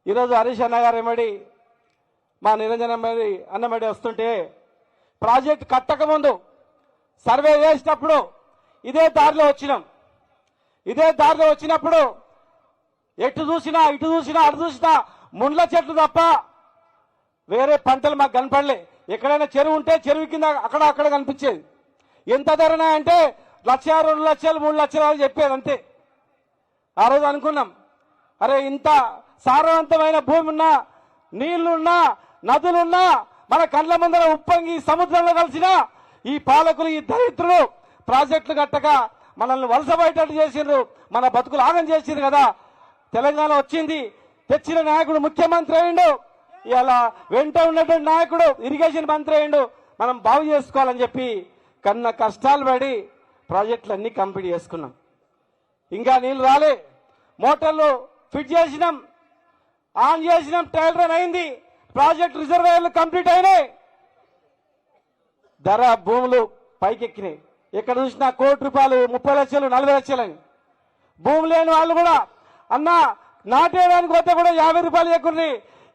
ఈరోజు హరీష్ అన్న గారు ఎమ్మడి మా నిరంజన్ అన్నమడి వస్తుంటే ప్రాజెక్ట్ కట్టకముందు సర్వే చేసినప్పుడు ఇదే దారిలో వచ్చినప్పుడు ఎటు చూసినా ఇటు చూసినా అటు చూసినా ముండ్ల చెట్లు తప్ప వేరే పంటలు మాకు కనపడలే. ఎక్కడైనా చెరువు ఉంటే చెరువు కింద అక్కడ కనిపించేది. ఎంత ధరనా అంటే 1,00,000, 2 లక్షలు, 3 లక్షలు అని చెప్పేది అంతే. ఆ రోజు అనుకున్నాం, అరే ఇంత సారవంతమైన భూమి ఉన్నా, నీళ్లున్నా, నదులున్నా, మన కళ్ళ ముందర ఉప్పొంగి సముద్రంలో కలిసిన ఈ పాలకులు, ఈ దరిద్రులు ప్రాజెక్టులు కట్టక మనల్ని వలసబోయేటట్టు చేసిండ్రు, మన బతుకులు ఆగం చేసిండ్రు కదా. తెలంగాణ వచ్చింది, తెచ్చిన నాయకుడు ముఖ్యమంత్రి అయిండు, ఇలా వెంట ఉన్నటువంటి నాయకుడు ఇరిగేషన్ మంత్రి అయిండు. మనం బాగు చేసుకోవాలని చెప్పి కన్నా కష్టాలు పడి ప్రాజెక్టులన్నీ కంప్లీట్ చేసుకున్నాం. ఇంకా నీళ్లు రాలే, మోటార్లు ఫిట్ చేసినాం, ఆన్ చేసినాం, ట్రయల్ రన్ అయింది, ప్రాజెక్ట్ రిజర్వాయర్లు కంప్లీట్ అయినాయి, ధర భూములు పైకెక్కినాయి. ఎక్కడ చూసినా ₹1 కోటి, 30 లక్షలు, 40 లక్షలని. భూమి లేని వాళ్ళు కూడా అన్న నాటేయడానికి పోతే కూడా ₹50 ఎక్కువ,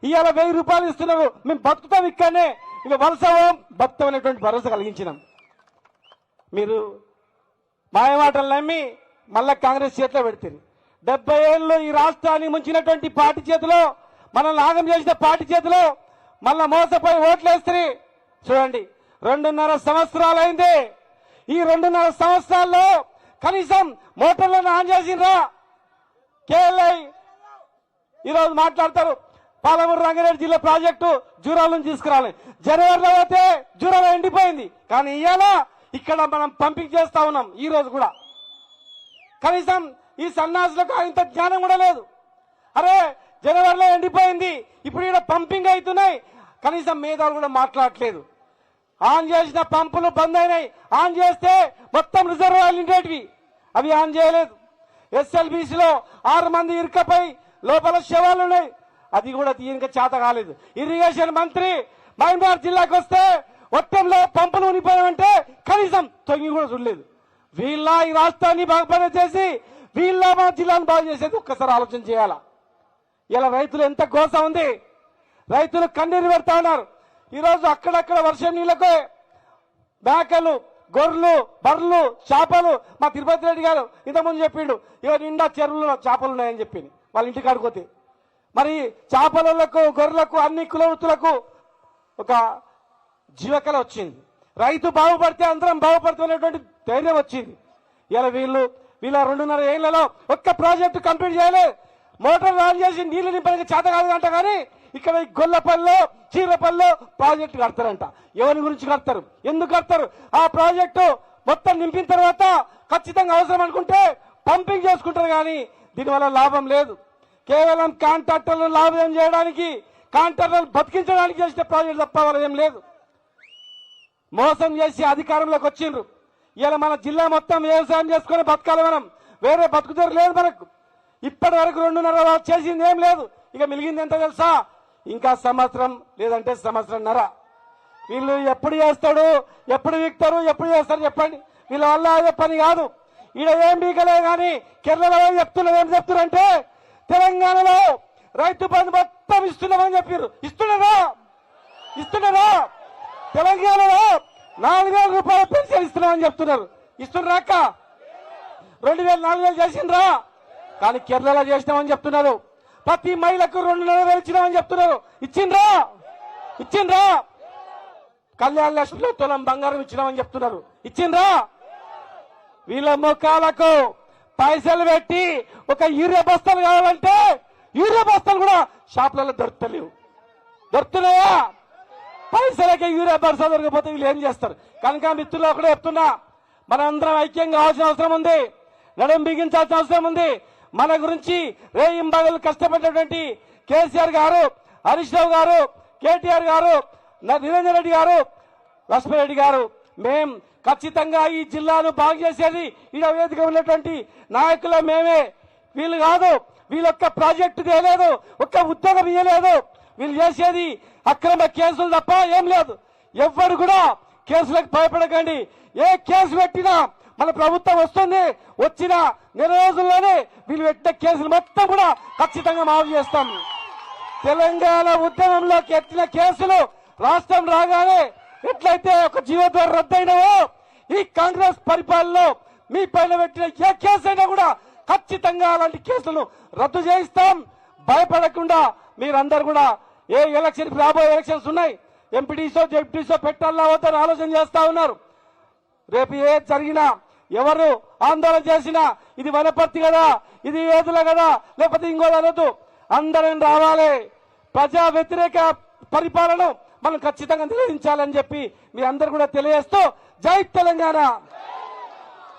ఇవాళ ₹1000 ఇస్తున్నారు, మేము బతుకుతాం ఇక్కడనే, ఇక వలసవం బతుకుతాం అనేటువంటి భరోసా కలిగించినాం. మీరు మాయమాటలు నమ్మి మళ్ళా కాంగ్రెస్ చేతిలో పెడుతుంది. 70 ఏళ్ళు ఈ రాష్ట్రాన్ని ముంచినటువంటి పార్టీ చేతిలో, మనల్ని ఆగం చేసిన పార్టీ చేతిలో మళ్ళా మోసపోయి ఓట్లేస్తే చూడండి, 2.5 సంవత్సరాలు అయింది. ఈ 2.5 సంవత్సరాల్లో కనీసం మోటార్లను ఆన్ చేసిండ్రా? కేఎల్ఐ ఈరోజు మాట్లాడతారు, పాలమూరు రంగారెడ్డి జిల్లా ప్రాజెక్టు జూరాల నుంచి తీసుకురాలి. జనవరిలో అయితే జూరాల ఎండిపోయింది, కానీ ఇవాళ ఇక్కడ మనం పంపింగ్ చేస్తా ఉన్నాం. ఈ రోజు కూడా కనీసం ఈ సన్నాసులకు ఇంత జ్ఞానం కూడా లేదు. అరే జనవరిలో ఎండిపోయింది, ఇప్పుడు ఇక్కడ పంపింగ్ అవుతున్నాయి, కనీసం మేధావులు కూడా మాట్లాడట్లేదు. ఆన్ చేసిన పంపులు బంద్ అయినాయి, ఆన్ చేస్తే మొత్తం రిజర్వాయర్లు నిండేటివి, అవి ఆన్ చేయలేదు. ఎస్ఎల్బిసిలో 6 మంది ఇరుకపై లోపల శవాలు ఉన్నాయి, అది కూడా తీయక చేత కాలేదు. ఇరిగేషన్ మంత్రి మహబూబాబాద్ జిల్లాకు వస్తే మొత్తంలో పంపులు ఉనిపోయామంటే కనీసం తొంగి కూడా చూడలేదు. వీళ్ళ ఈ రాష్ట్రాన్ని బాగుపడే చేసి వీళ్ళ మా జిల్లాను బాగు చేసేది ఒక్కసారి ఆలోచన చేయాలా. ఇలా రైతులు ఎంత గోస ఉంది, రైతులు కన్నీరు పెడతా ఉన్నారు. ఈరోజు అక్కడక్కడ వర్షం నీళ్లకు మేకలు, గొర్రెలు, బర్రెలు, చేపలు, మా తిరుపతి రెడ్డి గారు ఇంతకుముందు చెప్పిండు, ఇక నిండా చెరువులో చేపలు ఉన్నాయని చెప్పింది. వాళ్ళ ఇంటికి అడుగుతే మరి చేపలకు, గొర్రెలకు, అన్ని కులవృత్తులకు ఒక జీవకళ వచ్చింది. రైతు బాగుపడితే అందరం బాగుపడుతున్నటువంటి ధైర్యం వచ్చింది. ఇలా వీళ్ళ 2.5 ఏళ్లలో ఒక్క ప్రాజెక్టు కంప్లీట్ చేయలే. మోటార్ ఆన్ చేసి నీళ్లు నింపడానికి చేత కాదంట, కానీ ఇక్కడ గొల్లపల్లిలో, చీరపల్లిలో ప్రాజెక్టు కడతారంట. ఎవరి గురించి కడతారు, ఎందుకు కడతారు? ఆ ప్రాజెక్టు మొత్తం నింపిన తర్వాత ఖచ్చితంగా అవసరం అనుకుంటే పంపింగ్ చేసుకుంటారు, కానీ దీనివల్ల లాభం లేదు. కేవలం కాంట్రాక్టర్లను లాభం చేయడానికి, కాంట్రాక్టర్లను బతికించడానికి చేసిన ప్రాజెక్టు తప్ప వల్ల ఏం లేదు. మోసం చేసి అధికారంలోకి వచ్చిండ్రు. ఇలా మన జిల్లా మొత్తం వ్యవసాయం చేసుకుని బతకాలి, మనం వేరే బతుకుతారు లేదు మనకు. ఇప్పటి వరకు 2.5 చేసింది ఏం లేదు. ఇక మిగిలింది ఎంత తెలుసా? ఇంకా సంవత్సరం లేదంటే సంవత్సరంన్నర. వీళ్ళు ఎప్పుడు చేస్తాడు, ఎప్పుడు వీక్తారు, ఎప్పుడు చేస్తారు చెప్పండి? వీళ్ళ వల్ల అదే పని కాదు. ఈడ ఏం బీకలే, కానీ కేరళలో చెప్తున్నారు. ఏం చెప్తున్నారంటే తెలంగాణలో రైతు బంధు మొత్తం ఇస్తున్నామని చెప్పారు. ఇస్తున్నారా? తెలంగాణలో ₹4,000 పెన్షన్ ఇస్తున్నామని చెప్తున్నారు. ఇస్తున్నారాక? 2,000, 4,000 చేసిండ్రా? కానీ కేరళలో చేసినామని చెప్తున్నారు. ప్రతి మహిళకు 2,500 ఇచ్చినామని చెప్తున్నారు. ఇచ్చిండ్రా? కళ్యాణ లక్ష్మిలో తులం బంగారం ఇచ్చినామని చెప్తున్నారు. ఇచ్చిండ్రా? వీళ్ళ ముఖాలకు పైసలు పెట్టి ఒక యూరియా బస్తాలు కావాలంటే యూరియా బస్తాలు కూడా షాపులలో దొరుకుతున్నాయా? పైసలకే యూరియా బస్తాలు దొరకపోతే వీళ్ళు ఏం చేస్తారు? కనుక మిత్రులు ఒకటే చెప్తున్నా, మనందరం ఐక్యం కావాల్సిన అవసరం ఉంది, నడుం బిగించాల్సిన అవసరం ఉంది. మన గురించి రేయింబగలు కష్టపడినటువంటి కేసీఆర్ గారు, హరీష్ రావు గారు, కేటీఆర్ గారు, నిరంజన్ రెడ్డి గారు, లక్ష్మణరెడ్డి గారు, మేం ఖచ్చితంగా ఈ జిల్లాను బాగు చేసేది ఈడ వేదిక ఉన్నటువంటి నాయకులు మేమే. వీళ్ళు కాదు, వీళ్ళొక్క ప్రాజెక్టు చేయలేదు, ఒక్క ఉద్యోగం ఇవ్వలేదు. వీళ్ళు చేసేది అక్రమ కేసులు తప్ప ఏం లేదు. ఎవ్వరు కూడా కేసులకు భయపడకండి. ఏ కేసు పెట్టినా మన ప్రభుత్వం వస్తుంది, వచ్చిన 2 రోజుల్లోనే వీళ్ళు పెట్టిన కేసులు మొత్తం కూడా ఖచ్చితంగా మాఫ్ చేస్తాం. తెలంగాణ ఉద్యమంలోకి ఎత్తిన కేసులు రాష్ట్రం రాగానే ఎట్లయితే ఒక జీవో ద్వారా రద్దయినవో ఈ కాంగ్రెస్ పరిపాలనలో మీ పైన పెట్టిన ఏ కేసు అయినా కూడా ఖచ్చితంగా అలాంటి కేసులను రద్దు చేయిస్తాం. భయపడకుండా మీరందరూ కూడా ఏ ఎలక్షన్ రాబోయే ఎలక్షన్స్ ఉన్నాయి, ఎంపీటీసో జెడ్పీటీసో పెట్టాలా వద్దని ఆలోచన చేస్తా ఉన్నారు. రేపు ఏ జరిగినా ఎవరు ఆందోళన చేసినా ఇది వనపర్తి కదా, ఇది ఏదుల కదా, లేకపోతే ఇంకోది అనొద్దు, అందరం రావాలి. ప్రజా వ్యతిరేక పరిపాలన మనం ఖచ్చితంగా నిరోధించాలని చెప్పి మీ అందరు కూడా తెలియజేస్తూ జై తెలంగాణ.